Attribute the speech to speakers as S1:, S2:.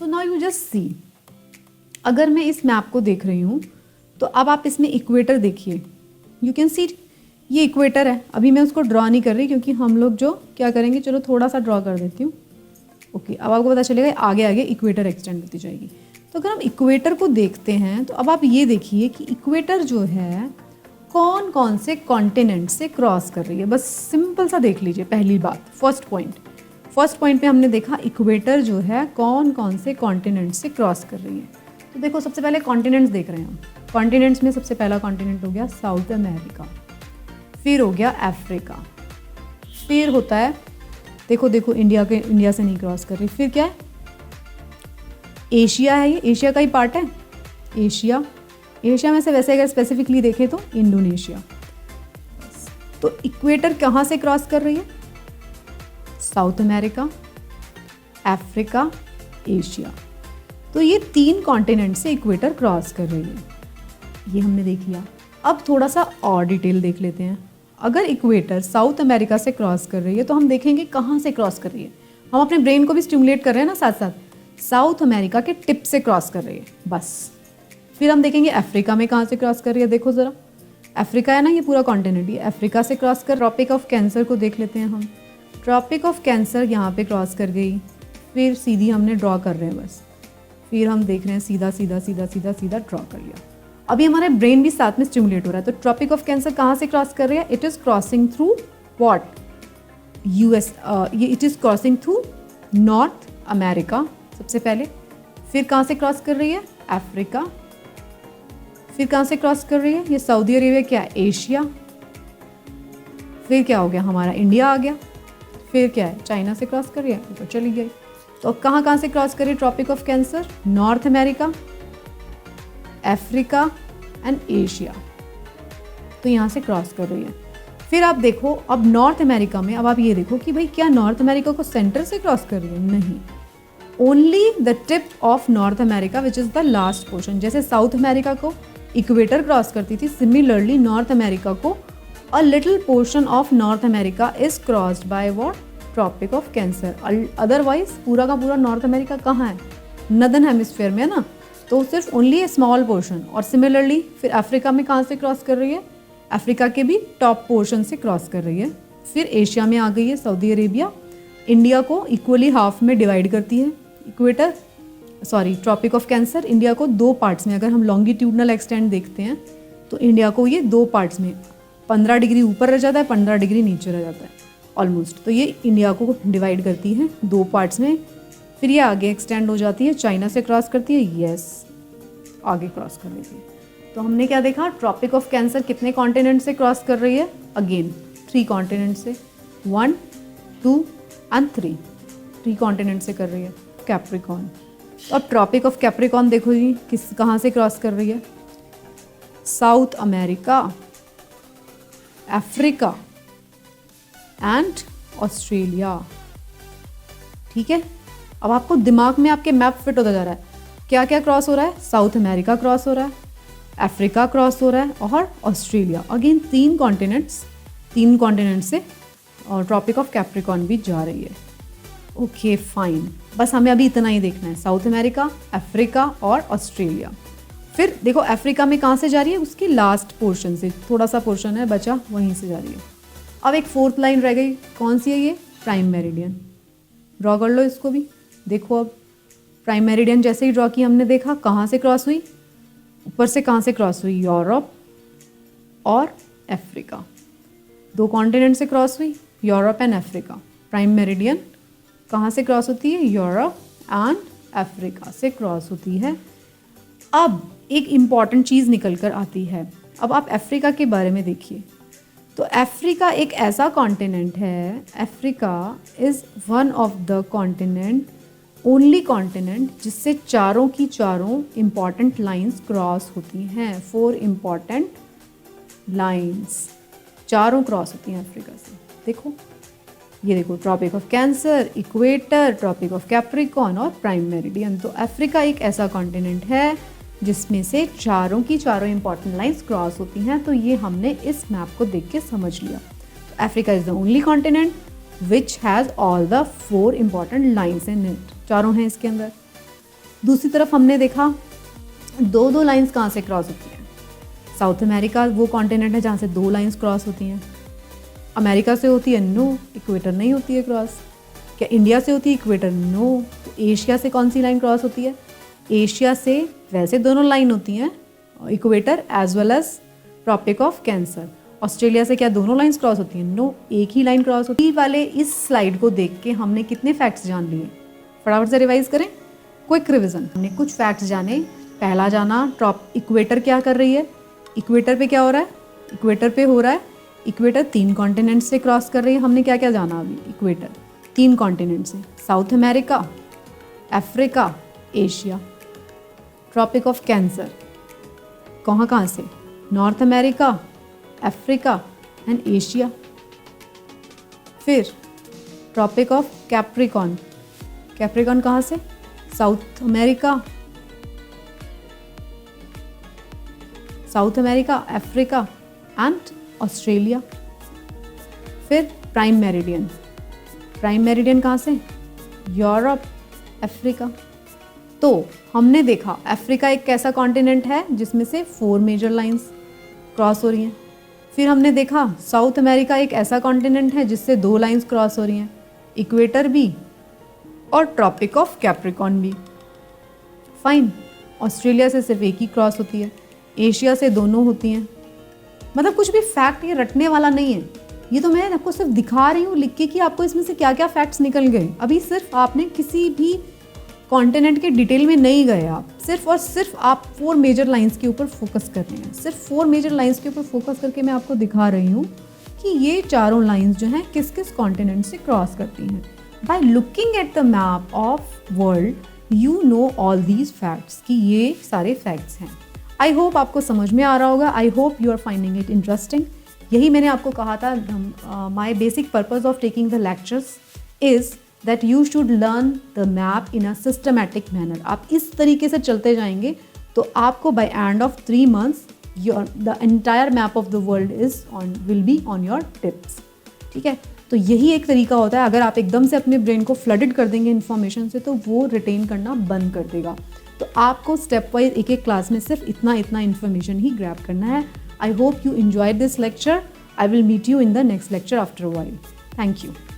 S1: So now you just see, अगर मैं इस मैप को देख रही हूँ तो अब आप इसमें इक्वेटर देखिए, यू कैन सी ये इक्वेटर है। अभी मैं उसको ड्रॉ नहीं कर रही क्योंकि हम लोग जो क्या करेंगे, चलो थोड़ा सा ड्रॉ कर देती हूँ। ओके, अब आपको पता चलेगा आगे आगे इक्वेटर एक्सटेंड होती जाएगी। तो अगर हम इक्वेटर को देखते हैं तो अब आप ये देखिए कि इक्वेटर जो है कौन कौन से कॉन्टिनेंट से क्रॉस कर रही है। बस सिंपल सा देख लीजिए। पहली बात, फर्स्ट पॉइंट पे हमने देखा इक्वेटर जो है कौन कौन से कॉन्टिनेंट से क्रॉस कर रही है। तो देखो सबसे पहले कॉन्टिनेंट्स देख रहे हैं हम। कॉन्टिनेंट्स में सबसे पहला कॉन्टिनेंट हो गया साउथ अमेरिका, फिर हो गया अफ्रीका, फिर होता है देखो इंडिया से नहीं क्रॉस कर रही, फिर क्या है एशिया है। ये एशिया का ही पार्ट है, एशिया में से वैसे अगर स्पेसिफिकली देखें तो इंडोनेशिया। तो इक्वेटर कहाँ से क्रॉस कर रही है? South America, Africa, Asia. तो ये 3 कॉन्टिनेंट से इक्वेटर क्रॉस कर रही है, ये हमने देख लिया। अब थोड़ा सा और डिटेल देख लेते हैं। अगर इक्वेटर साउथ अमेरिका से क्रॉस कर रही है तो हम देखेंगे कहाँ से क्रॉस कर रही है। हम अपने ब्रेन को भी स्टिमुलेट कर रहे हैं ना साथ साथ। साउथ अमेरिका के टिप से क्रॉस कर रही है बस। फिर हम देखेंगे अफ्रीका में कहाँ से क्रॉस कर रही है। देखो ज़रा, अफ्रीका है ना, ये पूरा कॉन्टिनेंट, ये अफ्रीका से क्रॉस कर। ट्रॉपिक ऑफ कैंसर को देख लेते हैं हम। ट्रॉपिक ऑफ कैंसर यहाँ पे क्रॉस कर गई, फिर सीधी हमने ड्रॉ कर रहे हैं बस। फिर हम देख रहे हैं सीधा सीधा सीधा सीधा सीधा ड्रॉ कर लिया। अभी हमारा ब्रेन भी साथ में स्टिमुलेट हो रहा है। तो ट्रॉपिक ऑफ कैंसर कहाँ से क्रॉस कर रही है? It is crossing through what? US. ये it is crossing through North America सबसे पहले। फिर कहाँ से क्रॉस कर रही है? अफ्रीका। फिर कहाँ से क्रॉस कर रही है? ये सऊदी अरेबिया, क्या है? एशिया। फिर क्या हो गया? हमारा इंडिया आ गया। फिर क्या है? चाइना से क्रॉस कर रही है, ऊपर चली गई। तो अब कहाँ से क्रॉस करिए Tropic of Cancer? North America, Africa and Asia. तो यहाँ से क्रॉस कर रही है। फिर आप देखो, अब नॉर्थ अमेरिका में अब आप ये देखो कि भाई क्या नॉर्थ अमेरिका को सेंटर से क्रॉस कर रही है? नहीं, only the tip of North America which is the last portion. जैसे साउथ अमेरिका को इक्वेटर क्रॉस करती थी, सिमिलरली नॉर्थ अमेरिका को a little portion of North America is crossed by what? Tropic of Cancer. Otherwise पूरा का पूरा north America कहाँ है? नदर्न हेमिस्फीयर में है ना, तो सिर्फ ओनली ए स्मॉल पोर्शन। और सिमिलरली फिर अफ्रीका में कहाँ से क्रॉस कर रही है? अफ्रीका के भी टॉप पोर्शन से क्रॉस कर रही है। फिर एशिया में आ गई है सऊदी अरेबिया। इंडिया को इक्वली हाफ में डिवाइड करती है equator, Tropic of Cancer. India को 2 पार्ट्स में, अगर हम लॉन्गिट्यूडनल एक्सटेंड देखते हैं तो इंडिया को ये 2 पार्ट्स में 15 डिग्री ऊपर रह जाता है, 15 डिग्री नीचे रह जाता है ऑलमोस्ट। तो ये इंडिया को डिवाइड करती है 2 पार्ट्स में। फिर ये आगे एक्सटेंड हो जाती है, चाइना से क्रॉस करती है, यस आगे क्रॉस कर लेती है। तो हमने क्या देखा? ट्रॉपिक ऑफ कैंसर कितने कॉन्टिनेंट से क्रॉस कर रही है? अगेन 3 कॉन्टिनेंट से, 1, 2 एंड 3। 3 कॉन्टिनेंट से कर रही है। कैप्रिकॉर्न, तो अब ट्रॉपिक ऑफ कैप्रिकॉर्न देखो जी कहाँ से क्रॉस कर रही है? South America, Africa and Australia. ठीक है, अब आपको दिमाग में आपके मैप फिट होता जा रहा है। क्या क्या क्रॉस हो रहा है? साउथ अमेरिका क्रॉस हो रहा है, अफ्रीका क्रॉस हो रहा है और ऑस्ट्रेलिया। अगेन 3 कॉन्टिनेंट से और ट्रॉपिक ऑफ कैप्रिकॉर्न भी जा रही है। ओके फाइन, बस हमें अभी इतना ही देखना है, साउथ अमेरिका, अफ्रीका और ऑस्ट्रेलिया। फिर देखो अफ्रीका में कहाँ से जा रही है? उसकी लास्ट पोर्शन से, थोड़ा सा पोर्शन है बचा, वहीं से जा रही है। अब एक 4th लाइन रह गई, कौन सी है ये? Prime meridian. ड्रॉ कर लो इसको भी। देखो अब प्राइम मेरिडियन जैसे ही ड्रॉ की हमने देखा कहाँ से क्रॉस हुई? ऊपर से कहाँ से क्रॉस हुई? यूरोप और अफ्रीका। 2 कॉन्टिनेंट से क्रॉस हुई, Europe and Africa. Prime Meridian कहाँ से क्रॉस होती है? यूरोप एंड अफ्रीका से क्रॉस होती है। अब एक इम्पॉर्टेंट चीज़ निकल कर आती है। अब आप अफ्रीका के बारे में देखिए, तो अफ्रीका एक ऐसा कॉन्टिनेंट है, Africa is one of the continent, only continent जिससे चारों की चारों इम्पॉर्टेंट लाइंस क्रॉस होती हैं। 4 इम्पॉर्टेंट लाइंस चारों क्रॉस होती हैं अफ्रीका से। देखो ये देखो, Tropic of Cancer, equator, Tropic of Capricorn और प्राइम मेरिडियन। तो अफ्रीका एक ऐसा कॉन्टिनेंट है जिसमें से चारों की चारों इंपॉर्टेंट लाइंस क्रॉस होती हैं। तो ये हमने इस मैप को देख के समझ लिया। तो Africa is the only continent which has all the 4 important lines in it. चारों हैं इसके अंदर। दूसरी तरफ हमने देखा दो दो लाइंस कहाँ से क्रॉस होती हैं। साउथ अमेरिका वो कॉन्टिनेंट है जहाँ से दो लाइंस क्रॉस होती हैं। अमेरिका से होती है नो, इक्वेटर नहीं होती है क्रॉस। क्या इंडिया से होती है इक्वेटर? नो। तो एशिया से कौन सी लाइन क्रॉस होती है? एशिया से वैसे दोनों लाइन होती हैं, equator as well as Tropic of Cancer. Australia से क्या दोनों लाइंस क्रॉस होती हैं? नो, एक ही लाइन क्रॉस होती है। वाले इस स्लाइड को देख के हमने कितने फैक्ट्स जान लिए? फटाफट से रिवाइज करें, क्विक रिविजन। हमने कुछ फैक्ट्स जाने। पहला जाना, इक्वेटर क्या कर रही है, इक्वेटर पे क्या हो रहा है, इक्वेटर पे हो रहा है, इक्वेटर 3 कॉन्टिनेंट से क्रॉस कर रही है। हमने क्या क्या जाना अभी? इक्वेटर 3 कॉन्टिनेंट से, South America, Africa, Asia. Tropic of Cancer कहाँ से? North America, Africa and Asia. फिर ट्रॉपिक ऑफ कैप्रिकॉन, कैप्रिकॉन कहाँ से? South America, Africa and Australia. फिर प्राइम मेरिडियन, प्राइम मेरिडियन कहाँ से? Europe, Africa. तो हमने देखा अफ्रीका एक ऐसा कॉन्टिनेंट है जिसमें से 4 मेजर लाइंस क्रॉस हो रही हैं। फिर हमने देखा साउथ अमेरिका एक ऐसा कॉन्टिनेंट है जिससे 2 लाइंस क्रॉस हो रही हैं, इक्वेटर भी और ट्रॉपिक ऑफ कैप्रिकॉन भी। फाइन। ऑस्ट्रेलिया से सिर्फ एक ही क्रॉस होती है, एशिया से दोनों होती हैं। मतलब कुछ भी फैक्ट ये रटने वाला नहीं है, ये तो मैं आपको सिर्फ दिखा रही हूँ लिख के कि आपको इसमें से क्या क्या फैक्ट्स निकल गए। अभी सिर्फ आपने किसी भी कॉन्टिनेंट के डिटेल में नहीं गए, आप सिर्फ और सिर्फ आप 4 मेजर लाइंस के ऊपर फोकस कर रहे हैं। सिर्फ 4 मेजर लाइंस के ऊपर फोकस करके मैं आपको दिखा रही हूँ कि ये चारों लाइंस जो हैं किस किस कॉन्टिनेंट से क्रॉस करती हैं। By looking at the map of world you know all these facts, कि ये सारे फैक्ट्स हैं। आई होप आपको समझ में आ रहा होगा। I hope you are finding it interesting. यही मैंने आपको कहा था, my basic purpose of taking the lectures is that you should learn the map in a systematic manner. आप इस तरीके से चलते जाएंगे तो आपको by end of 3 months the entire map of the world will be on your tips. ठीक है, तो यही एक तरीका होता है। अगर आप एकदम से अपने ब्रेन को फ्लडेड कर देंगे इन्फॉर्मेशन से तो वो रिटेन करना बंद कर देगा। तो आपको स्टेप वाइज एक एक क्लास में सिर्फ इतना इन्फॉर्मेशन ही ग्रैब करना है। I hope you enjoyed this lecture. I will meet you in the next lecture after a while. Thank you.